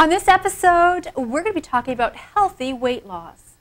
On this episode, we're going to be talking about healthy weight loss.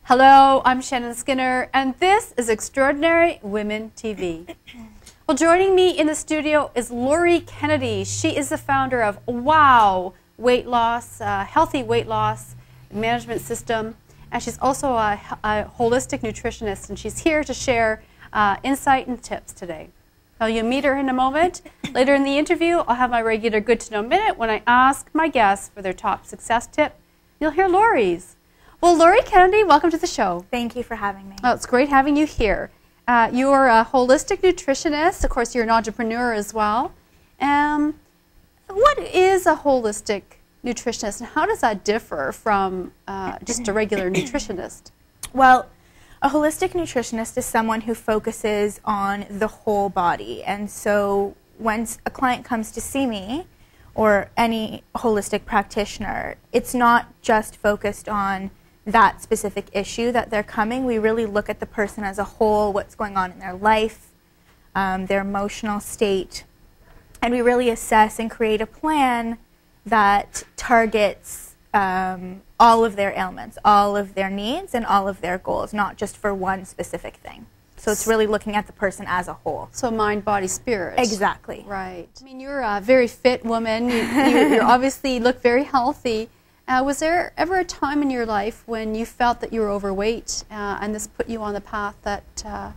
Hello, I'm Shannon Skinner, and this is Extraordinary Women TV. Well, joining me in the studio is Lori Kennedy. She is the founder of WOW Weight Loss, Healthy Weight Loss Management System, and she's also a holistic nutritionist, and she's here to share insight and tips today. Now, you'll meet her in a moment. Later in the interview, I'll have my regular Good to Know Minute when I ask my guests for their top success tip. You'll hear Lori's. Well, Lori Kennedy, welcome to the show. Thank you for having me. Oh, it's great having you here. You're a holistic nutritionist. Of course, you're an entrepreneur as well. What is a holistic nutritionist, and how does that differ from just a regular nutritionist? Well, a holistic nutritionist is someone who focuses on the whole body. And so when a client comes to see me, or any holistic practitioner, it's not just focused on that specific issue that they're coming. We really look at the person as a whole, what's going on in their life, their emotional state, and we really assess and create a plan that targets all of their ailments, all of their needs, and all of their goals, not just for one specific thing. So it's really looking at the person as a whole. So mind, body, spirit. Exactly. Right. I mean, you're a very fit woman. You obviously look very healthy. Was there ever a time in your life when you felt that you were overweight and this put you on the path that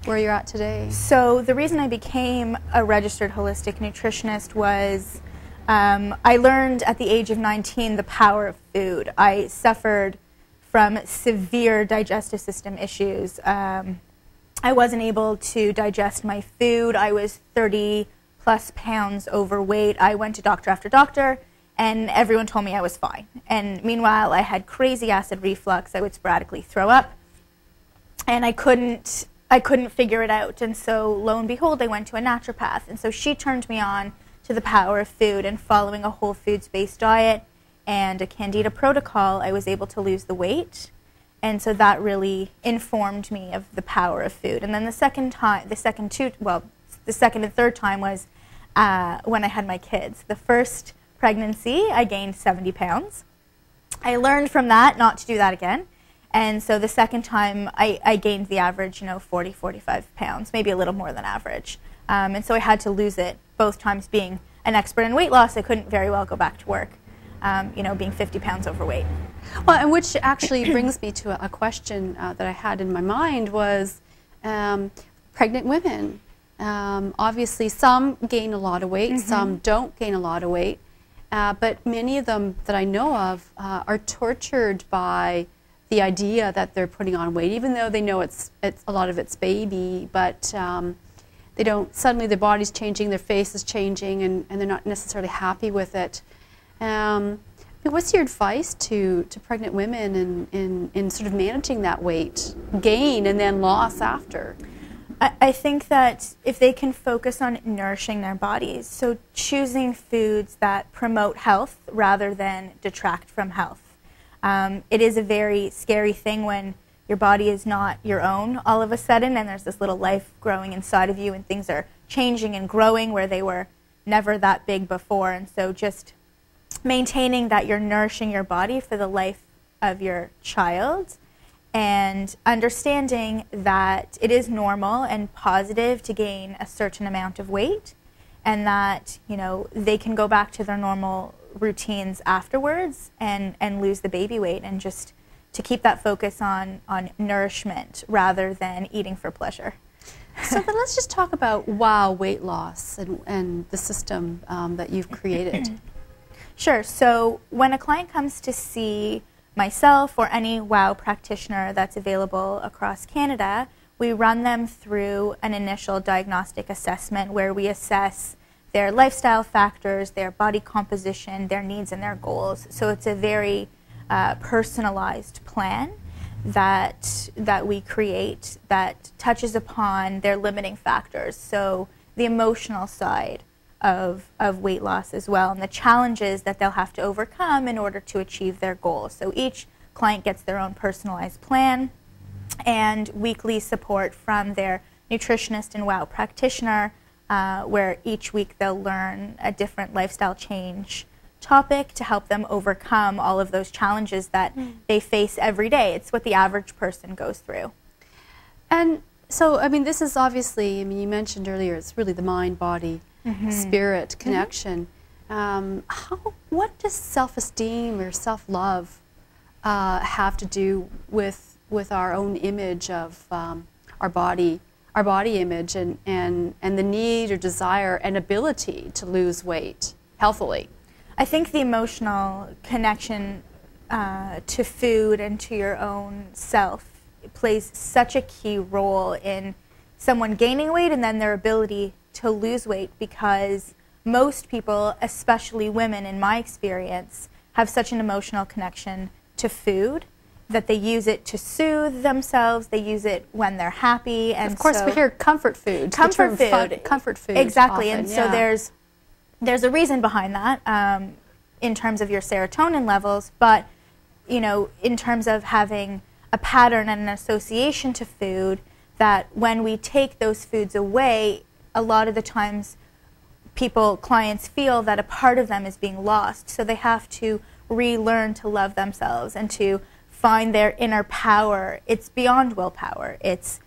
where you're at today? So the reason I became a registered holistic nutritionist was I learned at the age of 19 the power of food. I suffered from severe digestive system issues. I wasn't able to digest my food. I was 30+ pounds overweight. I went to doctor after doctor, and everyone told me I was fine. And meanwhile, I had crazy acid reflux. I would sporadically throw up, and I couldn't figure it out. And so, lo and behold, I went to a naturopath. And so she turned me on to the power of food, and following a whole foods-based diet and a Candida protocol, I was able to lose the weight. And so that really informed me of the power of food. And then the second and third time was when I had my kids. The first pregnancy, I gained 70 pounds. I learned from that not to do that again. And so the second time, I gained the average, 40, 45 pounds, maybe a little more than average. And so I had to lose it, both times. Being an expert in weight loss, I couldn't very well go back to work, being 50 pounds overweight. Well, and which actually brings me to a question that I had in my mind was pregnant women. Obviously, some gain a lot of weight, some don't gain a lot of weight, but many of them that I know of are tortured by the idea that they're putting on weight, even though they know it's a lot of it's baby, but they don't, suddenly their body's changing, their face is changing, and they're not necessarily happy with it. What's your advice to pregnant women in sort of managing that weight gain and then loss after? I think that if they can focus on nourishing their bodies, so choosing foods that promote health rather than detract from health. It is a very scary thing when your body is not your own all of a sudden, and there's this little life growing inside of you, and things are changing and growing where they were never that big before. And so just maintaining that you're nourishing your body for the life of your child, and understanding that it is normal and positive to gain a certain amount of weight, and that they can go back to their normal routines afterwards and lose the baby weight, and just to keep that focus on nourishment rather than eating for pleasure. So then let's just talk about WOW Weight Loss and the system that you've created. Sure. So when a client comes to see myself or any WOW practitioner that's available across Canada, we run them through an initial diagnostic assessment where we assess their lifestyle factors, their body composition, their needs, and their goals. So it's a very personalized plan that we create that touches upon their limiting factors. So the emotional side of weight loss as well, and the challenges that they'll have to overcome in order to achieve their goals. So each client gets their own personalized plan and weekly support from their nutritionist and WOW practitioner, where each week they'll learn a different lifestyle change topic to help them overcome all of those challenges that they face every day. It's what the average person goes through. And so, I mean, this is obviously, I mean, you mentioned earlier, it's really the mind, body, spirit connection. What does self-esteem or self-love have to do with our own image of our body image and the need or desire and ability to lose weight healthily? I think the emotional connection to food and to your own self plays such a key role in someone gaining weight and then their ability to lose weight, because most people, especially women in my experience, have such an emotional connection to food that they use it to soothe themselves, they use it when they're happy. And of course, so we hear comfort food. Comfort food. Comfort food. Exactly, often, and so there's a reason behind that in terms of your serotonin levels, but you know, in terms of having a pattern and an association to food, that when we take those foods away, a lot of the times clients feel that a part of them is being lost, so they have to relearn to love themselves and to find their inner power. It's beyond willpower. It's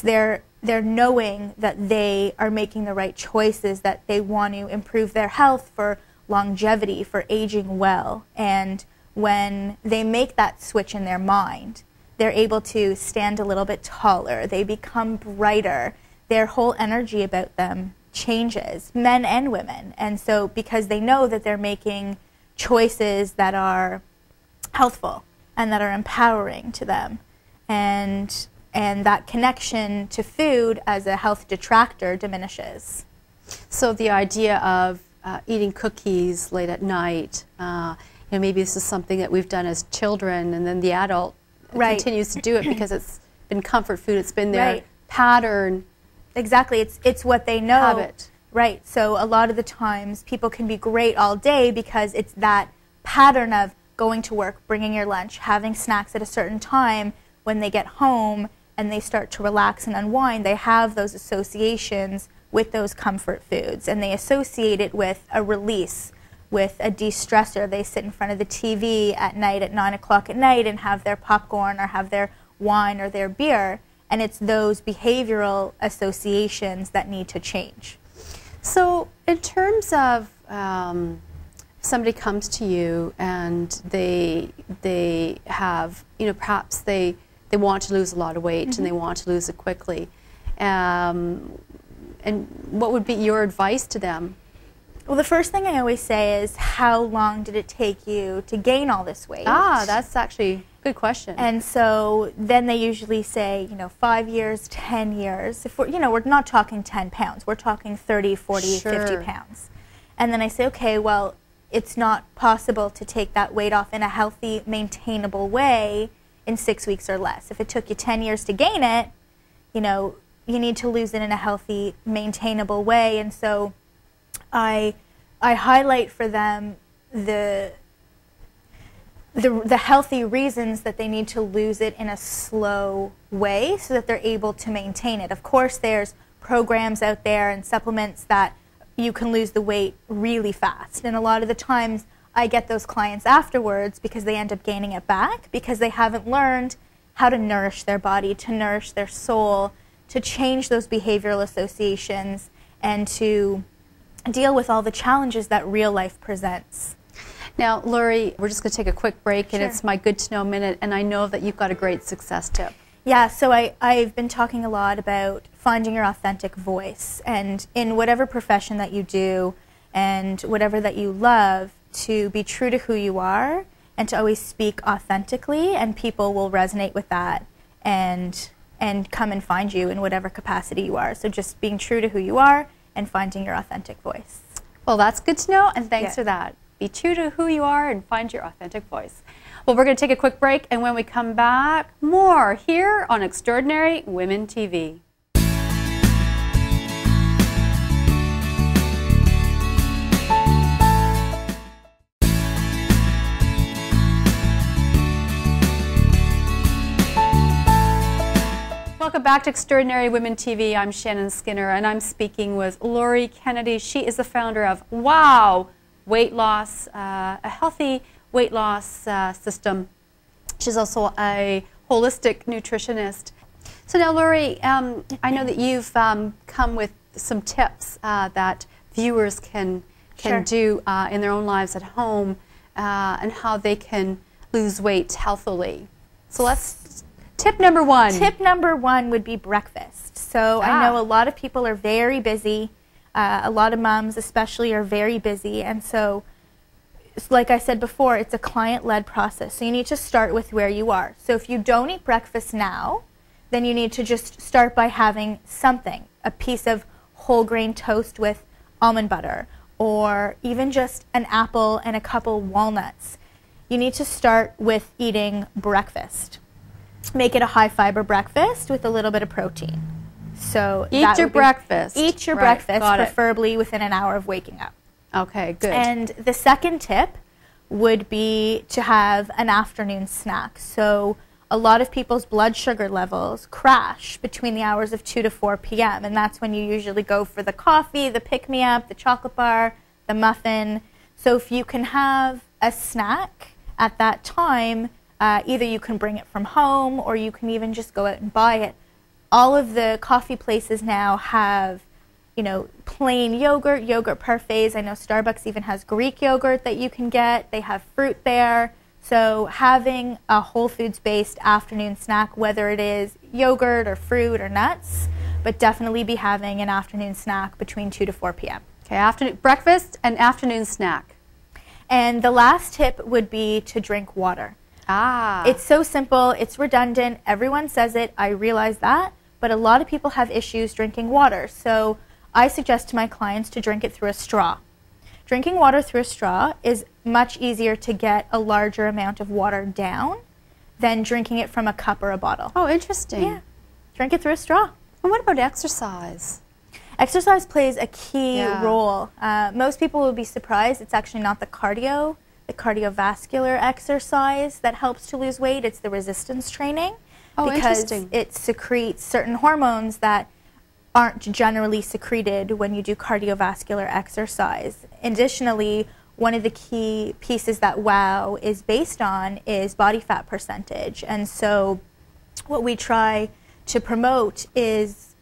their knowing that they are making the right choices, that they want to improve their health for longevity, for aging well. And when they make that switch in their mind, they're able to stand a little bit taller. They become brighter. Their whole energy about them changes, men and women. And so because they know that they're making choices that are healthful and that are empowering to them, and that connection to food as a health detractor diminishes. So the idea of eating cookies late at night, you know, maybe this is something that we've done as children, and then the adult continues to do it because it's been comfort food, it's been their pattern. Exactly, it's what they know. Habit. Right, so a lot of the times people can be great all day because it's that pattern of going to work, bringing your lunch, having snacks at a certain time. When they get home and they start to relax and unwind, they have those associations with those comfort foods, and they associate it with a release, with a de-stressor. They sit in front of the TV at night at 9 o'clock at night and have their popcorn or have their wine or their beer, and it's those behavioral associations that need to change. So in terms of somebody comes to you and they have, you know, perhaps they want to lose a lot of weight and they want to lose it quickly, and what would be your advice to them? Well, the first thing I always say is, how long did it take you to gain all this weight? Ah, that's actually a good question. And so then they usually say, you know, 5 years, 10 years. If we're, you know, we're not talking 10 pounds. We're talking 30, 40, 50 pounds. And then I say, okay, well, it's not possible to take that weight off in a healthy, maintainable way in 6 weeks or less. If it took you 10 years to gain it, you know, you need to lose it in a healthy, maintainable way. And so I highlight for them the healthy reasons that they need to lose it in a slow way so that they're able to maintain it. Of course, there's programs out there and supplements that you can lose the weight really fast. And a lot of the times I get those clients afterwards because they end up gaining it back because they haven't learned how to nourish their body, to nourish their soul, to change those behavioral associations, and to deal with all the challenges that real life presents. Now, Lori, we're just going to take a quick break, and it's my good to know minute, and I know that you've got a great success tip. Yeah, so I've been talking a lot about finding your authentic voice, and in whatever profession that you do and whatever that you love, to be true to who you are and to always speak authentically, and people will resonate with that and come and find you in whatever capacity you are. So just being true to who you are and finding your authentic voice. Well, that's good to know, and thanks for that. Be true to who you are and find your authentic voice. Well, we're going to take a quick break, and when we come back, more here on Extraordinary Women TV. Welcome back to Extraordinary Women TV. I'm Shannon Skinner, and I'm speaking with Lori Kennedy. She is the founder of Wow weight loss, a healthy weight loss system. She's also a holistic nutritionist. So now, Lori, I know that you've come with some tips that viewers can do in their own lives at home and how they can lose weight healthily. So let's, tip number one. Tip number one would be breakfast. So I know a lot of people are very busy. A lot of moms especially are very busy. And so, like I said before, it's a client-led process. So you need to start with where you are. So if you don't eat breakfast now, then you need to just start by having something, a piece of whole grain toast with almond butter, or even just an apple and a couple walnuts. You need to start with eating breakfast. Make it a high fiber breakfast with a little bit of protein. So eat your breakfast. Eat your breakfast, preferably within an hour of waking up. Okay, good. And the second tip would be to have an afternoon snack. So a lot of people's blood sugar levels crash between the hours of 2 to 4 p.m. And that's when you usually go for the coffee, the pick-me-up, the chocolate bar, the muffin. So if you can have a snack at that time, either you can bring it from home or you can even just go out and buy it. All of the coffee places now have, you know, plain yogurt, yogurt parfaits. I know Starbucks even has Greek yogurt that you can get. They have fruit there. So having a whole foods-based afternoon snack, whether it is yogurt or fruit or nuts, but definitely be having an afternoon snack between 2 to 4 p.m. Okay, afternoon breakfast and afternoon snack. And the last tip would be to drink water. It's so simple, it's redundant, everyone says it, I realize that, but a lot of people have issues drinking water. So I suggest to my clients to drink it through a straw. Drinking water through a straw is much easier to get a larger amount of water down than drinking it from a cup or a bottle. Oh, interesting. Yeah. Drink it through a straw. And what about exercise? Exercise plays a key role. Most people will be surprised. It's actually not the cardiovascular exercise that helps to lose weight. It's the resistance training. Oh, because it secretes certain hormones that aren't generally secreted when you do cardiovascular exercise. Additionally, one of the key pieces that WOW is based on is body fat percentage. And so what we try to promote is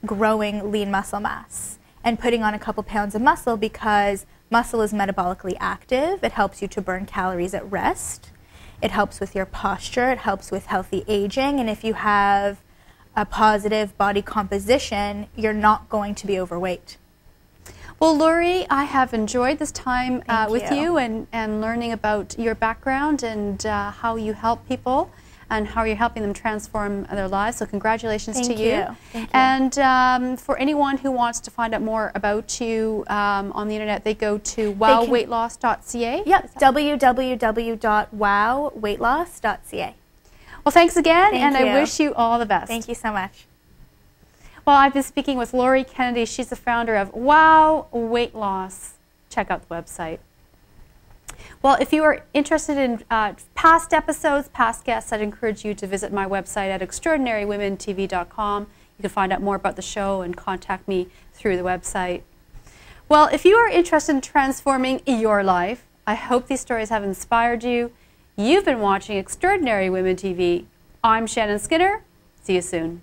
growing lean muscle mass and putting on a couple pounds of muscle, because muscle is metabolically active. It helps you to burn calories at rest. It helps with your posture. It helps with healthy aging. And if you have a positive body composition, you're not going to be overweight. Well, Lori, I have enjoyed this time with you and learning about your background and how you help people and how you're helping them transform their lives. So congratulations to you. Thank you. And for anyone who wants to find out more about you on the internet, they go to wowweightloss.ca. Yep, www.wowweightloss.ca. Well, thanks again, I wish you all the best. Thank you so much. Well, I've been speaking with Lori Kennedy. She's the founder of WOW Weight Loss. Check out the website. Well, if you are interested in past episodes, past guests, I'd encourage you to visit my website at extraordinarywomentv.com. You can find out more about the show and contact me through the website. Well, if you are interested in transforming your life, I hope these stories have inspired you. You've been watching Extraordinary Women TV. I'm Shannon Skinner. See you soon.